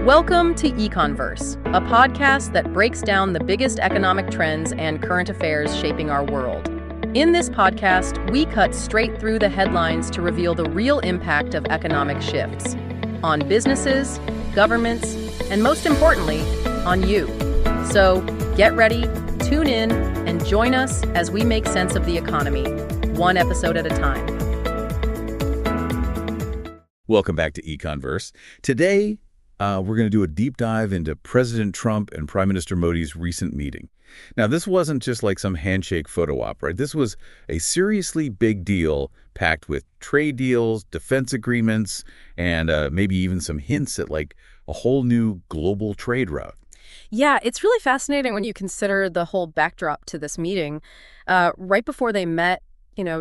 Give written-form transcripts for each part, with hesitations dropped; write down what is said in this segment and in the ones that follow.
Welcome to Econverse, a podcast that breaks down the biggest economic trends and current affairs shaping our world. In this podcast, we cut straight through the headlines to reveal the real impact of economic shifts on businesses, governments, and most importantly, on you. So get ready, tune in, and join us as we make sense of the economy, one episode at a time. Welcome back to Econverse. Today, we're going to do a deep dive into President Trump and Prime Minister Modi's recent meeting. Now, this wasn't just like some handshake photo op, right? This was a seriously big deal packed with trade deals, defense agreements, and maybe even some hints at like a whole new global trade route. Yeah, it's really fascinating when you consider the whole backdrop to this meeting. Right before they met,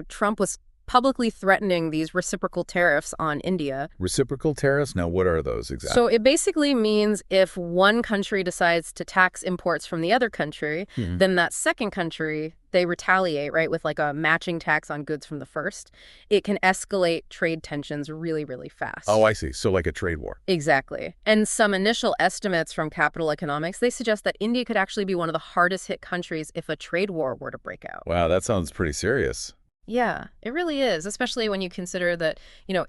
Trump was publicly threatening these reciprocal tariffs on India. Reciprocal tariffs? Now, what are those exactly? So it basically means if one country decides to tax imports from the other country, then that second country, they retaliate, right, with like a matching tax on goods from the first. It can escalate trade tensions really, really fast. Oh, I see. So like a trade war. Exactly. And some initial estimates from Capital Economics, they suggest that India could actually be one of the hardest hit countries if a trade war were to break out. Wow, that sounds pretty serious. Yeah, it really is, especially when you consider that,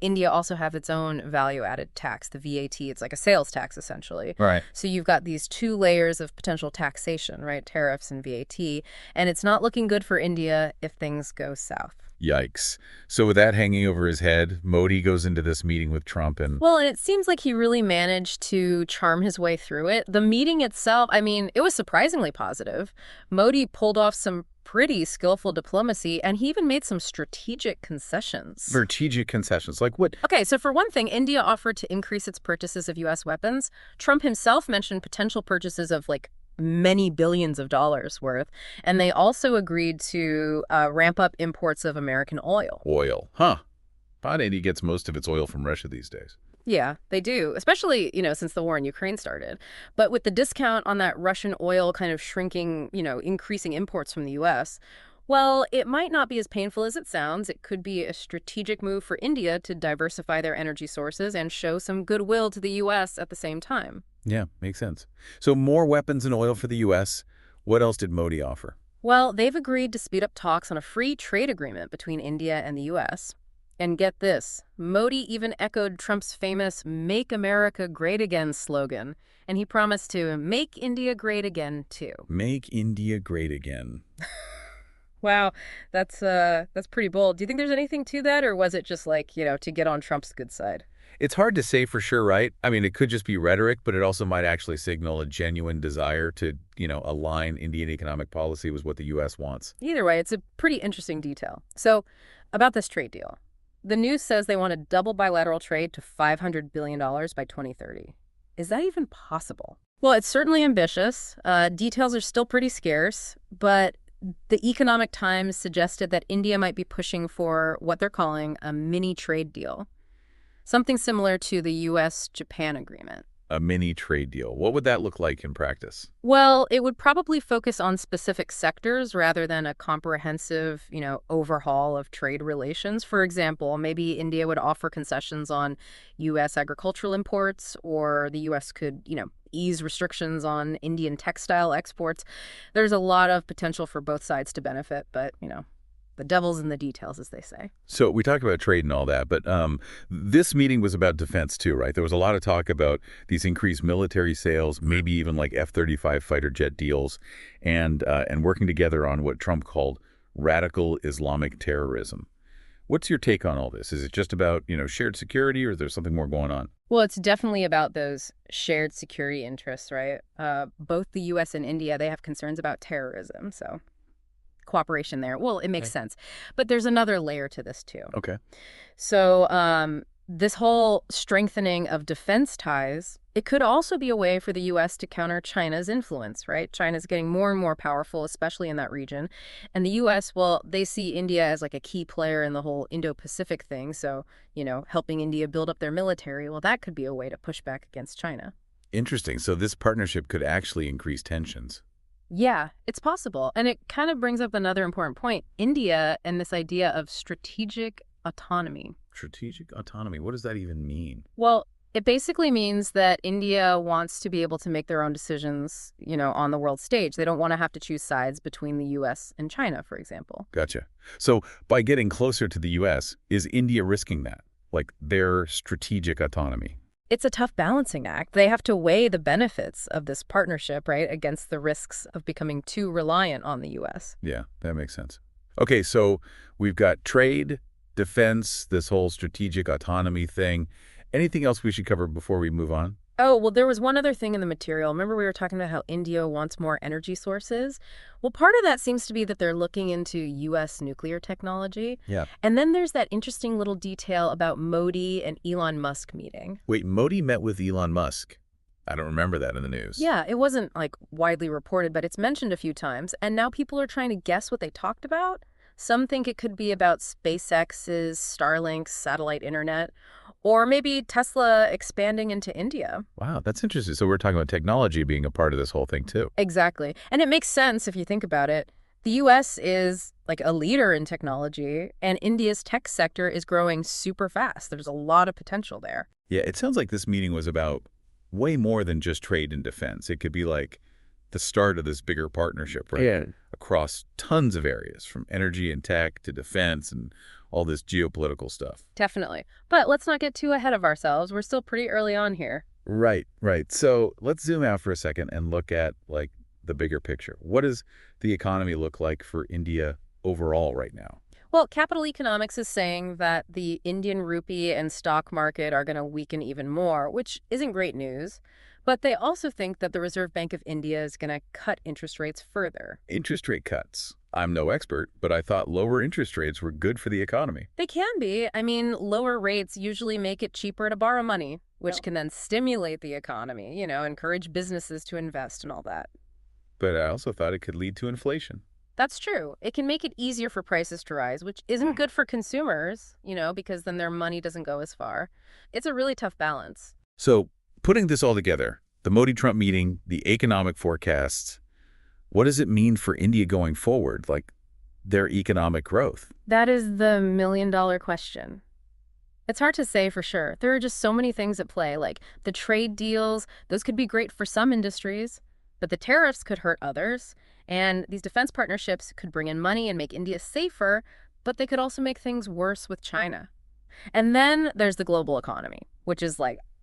India also have its own value-added tax, the VAT. It's like a sales tax, essentially. Right. So you've got these two layers of potential taxation, right? Tariffs and VAT. And it's not looking good for India if things go south. Yikes. So with that hanging over his head, Modi goes into this meeting with Trump and... Well, and it seems like he really managed to charm his way through it. The meeting itself, it was surprisingly positive. Modi pulled off some pretty skillful diplomacy, and he even made some strategic concessions. Strategic concessions? Like what? Okay, so for one thing, India offered to increase its purchases of U.S. weapons. Trump himself mentioned potential purchases of, many billions of dollars worth. And they also agreed to ramp up imports of American oil. Oil. Huh. About India gets most of its oil from Russia these days. Yeah, they do, especially, since the war in Ukraine started. But with the discount on that Russian oil kind of shrinking, increasing imports from the U.S., well, it might not be as painful as it sounds. It could be a strategic move for India to diversify their energy sources and show some goodwill to the U.S. at the same time. Yeah, makes sense. So more weapons and oil for the U.S. What else did Modi offer? Well, they've agreed to speed up talks on a free trade agreement between India and the U.S. And get this, Modi even echoed Trump's famous Make America Great Again slogan, and he promised to make India great again, too. Make India great again. Wow, that's pretty bold. Do you think there's anything to that, or was it just to get on Trump's good side? It's hard to say for sure, right? It could just be rhetoric, but it also might actually signal a genuine desire to, align Indian economic policy with what the U.S. wants. Either way, it's a pretty interesting detail. So, about this trade deal. The news says they want to double bilateral trade to $500 billion by 2030. Is that even possible? Well, it's certainly ambitious. Details are still pretty scarce, but the Economic Times suggested that India might be pushing for what they're calling a mini trade deal, something similar to the U.S.-Japan agreement. A mini trade deal. What would that look like in practice? Well, it would probably focus on specific sectors rather than a comprehensive, overhaul of trade relations. For example, maybe India would offer concessions on U.S. agricultural imports, or the U.S. could, ease restrictions on Indian textile exports. There's a lot of potential for both sides to benefit, but, the devil's in the details, as they say. So we talked about trade and all that, but this meeting was about defense too, right? There was a lot of talk about these increased military sales, maybe even like F-35 fighter jet deals, and working together on what Trump called radical Islamic terrorism. What's your take on all this? Is it just about, shared security, or is there something more going on? Well, it's definitely about those shared security interests, right? Both the U.S. and India, they have concerns about terrorism, so cooperation there. Well, it makes sense. But there's another layer to this, too. Okay. So this whole strengthening of defense ties, it could also be a way for the U.S. to counter China's influence, right? China's getting more and more powerful, especially in that region. And the U.S., well, they see India as like a key player in the whole Indo-Pacific thing. So, helping India build up their military, well, that could be a way to push back against China. Interesting. So this partnership could actually increase tensions. Yeah, it's possible. And it kind of brings up another important point. India and this idea of strategic autonomy. Strategic autonomy. What does that even mean? Well, It basically means that India wants to be able to make their own decisions, on the world stage. They don't want to have to choose sides between the U.S. and China, for example. Gotcha. So by getting closer to the U.S., is India risking that, like their strategic autonomy? It's a tough balancing act. They have to weigh the benefits of this partnership, right, against the risks of becoming too reliant on the U.S. Yeah, that makes sense. Okay, so we've got trade, defense, this whole strategic autonomy thing. Anything else we should cover before we move on? Oh, well, there was one other thing in the material. Remember we were talking about how India wants more energy sources? Well, part of that seems to be that they're looking into U.S. nuclear technology. Yeah. And then there's that interesting little detail about Modi and Elon Musk meeting. Wait, Modi met with Elon Musk. I don't remember that in the news. Yeah, it wasn't, widely reported, but it's mentioned a few times. And now people are trying to guess what they talked about. Some think it could be about SpaceX's Starlink's satellite internet, or maybe Tesla expanding into India. Wow, that's interesting. So we're talking about technology being a part of this whole thing, too. Exactly. And it makes sense if you think about it. The U.S. is a leader in technology, and India's tech sector is growing super fast. There's a lot of potential there. Yeah, it sounds like this meeting was about way more than just trade and defense. It could be like the start of this bigger partnership, right? Yeah. Across tons of areas, from energy and tech to defense and all this geopolitical stuff. Definitely. But let's not get too ahead of ourselves. We're still pretty early on here. Right, right. So let's zoom out for a second and look at the bigger picture. What does the economy look like for India overall right now? Well, Capital Economics is saying that the Indian rupee and stock market are going to weaken even more, which isn't great news. But they also think that the Reserve Bank of India is going to cut interest rates further. Interest rate cuts. I'm no expert, but I thought lower interest rates were good for the economy. They can be. I mean, lower rates usually make it cheaper to borrow money, which can then stimulate the economy, encourage businesses to invest and all that. But I also thought it could lead to inflation. That's true. It can make it easier for prices to rise, which isn't good for consumers, because then their money doesn't go as far. It's a really tough balance. So putting this all together, the Modi-Trump meeting, the economic forecasts, what does it mean for India going forward, their economic growth? That is the million-dollar question. It's hard to say for sure. There are just so many things at play, like the trade deals. Those could be great for some industries, but the tariffs could hurt others. And these defense partnerships could bring in money and make India safer, but they could also make things worse with China. And then there's the global economy, which is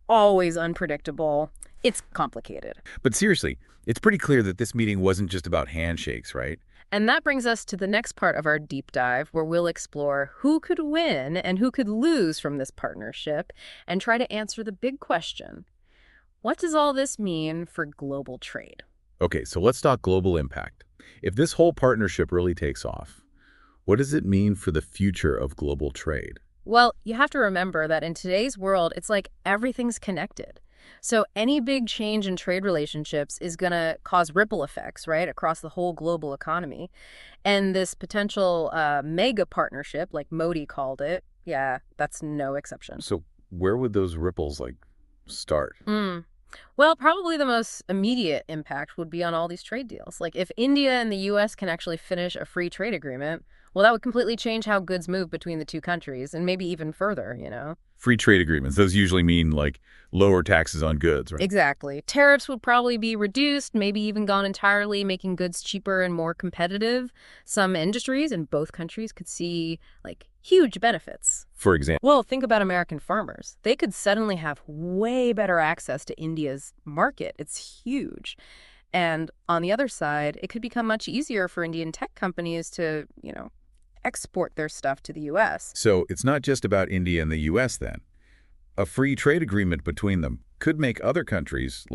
always unpredictable. It's complicated. But seriously, it's pretty clear that this meeting wasn't just about handshakes, right? And that brings us to the next part of our deep dive, where we'll explore who could win and who could lose from this partnership and try to answer the big question: what does all this mean for global trade? Okay, so let's talk global impact. If this whole partnership really takes off, what does it mean for the future of global trade? Well, you have to remember that in today's world, it's like everything's connected. So any big change in trade relationships is going to cause ripple effects, right, across the whole global economy. And this potential mega partnership, like Modi called it, yeah, that's no exception. So where would those ripples, start? Well, probably the most immediate impact would be on all these trade deals. If India and the U.S. can actually finish a free trade agreement, well, that would completely change how goods move between the two countries, and maybe even further. Free trade agreements, those usually mean lower taxes on goods, right? Exactly. Tariffs would probably be reduced, maybe even gone entirely, making goods cheaper and more competitive. Some industries in both countries could see huge benefits. For example? Well, think about American farmers. They could suddenly have way better access to India's market. It's huge. And on the other side, it could become much easier for Indian tech companies to, export their stuff to the U.S. So it's not just about India and the U.S. then. A free trade agreement between them could make other countries,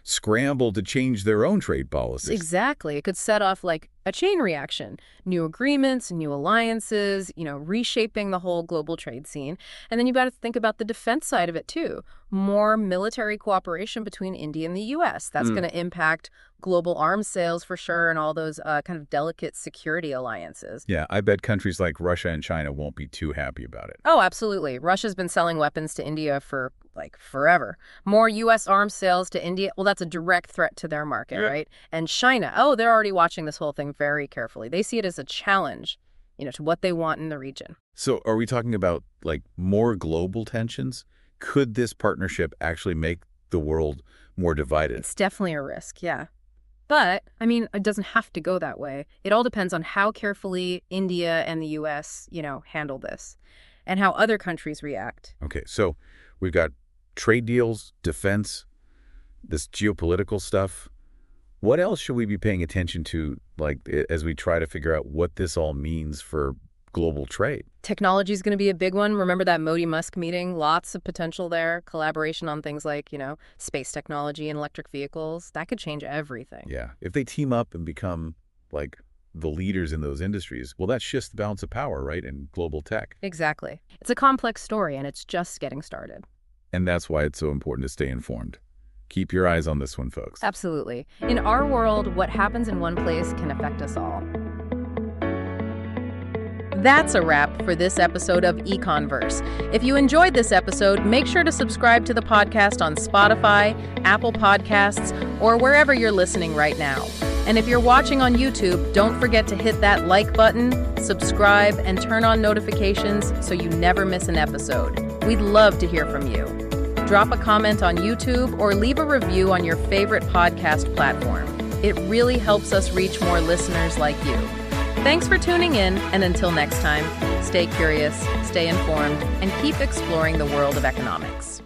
scramble to change their own trade policies. Exactly. It could set off, a chain reaction. New agreements, new alliances, reshaping the whole global trade scene. And then you've got to think about the defense side of it, too. More military cooperation between India and the U.S. That's going to impact global arms sales for sure, and all those kind of delicate security alliances. Yeah, I bet countries like Russia and China won't be too happy about it. Oh, absolutely. Russia's been selling weapons to India for forever. More U.S. arms sales to India, well, that's a direct threat to their market, right? And China, they're already watching this whole thing very carefully. They see it as a challenge, to what they want in the region. So are we talking about more global tensions? could this partnership actually make the world more divided? It's definitely a risk, yeah. But, I mean, it doesn't have to go that way. It all depends on how carefully India and the U.S., handle this and how other countries react. Okay, so we've got trade deals, defense, this geopolitical stuff. What else should we be paying attention to, as we try to figure out what this all means for global trade? Technology is going to be a big one. Remember that Modi-Musk meeting? Lots of potential there. Collaboration on things like, space technology and electric vehicles. That could change everything. Yeah. If they team up and become, the leaders in those industries, well, that shifts the balance of power, right, in global tech. Exactly. It's a complex story, and it's just getting started. And that's why it's so important to stay informed. Keep your eyes on this one, folks. Absolutely. In our world, what happens in one place can affect us all. That's a wrap for this episode of Econverse. If you enjoyed this episode, make sure to subscribe to the podcast on Spotify, Apple Podcasts, or wherever you're listening right now. And if you're watching on YouTube, don't forget to hit that like button, subscribe, and turn on notifications so you never miss an episode. We'd love to hear from you. Drop a comment on YouTube or leave a review on your favorite podcast platform. It really helps us reach more listeners like you. Thanks for tuning in, and until next time, stay curious, stay informed, and keep exploring the world of economics.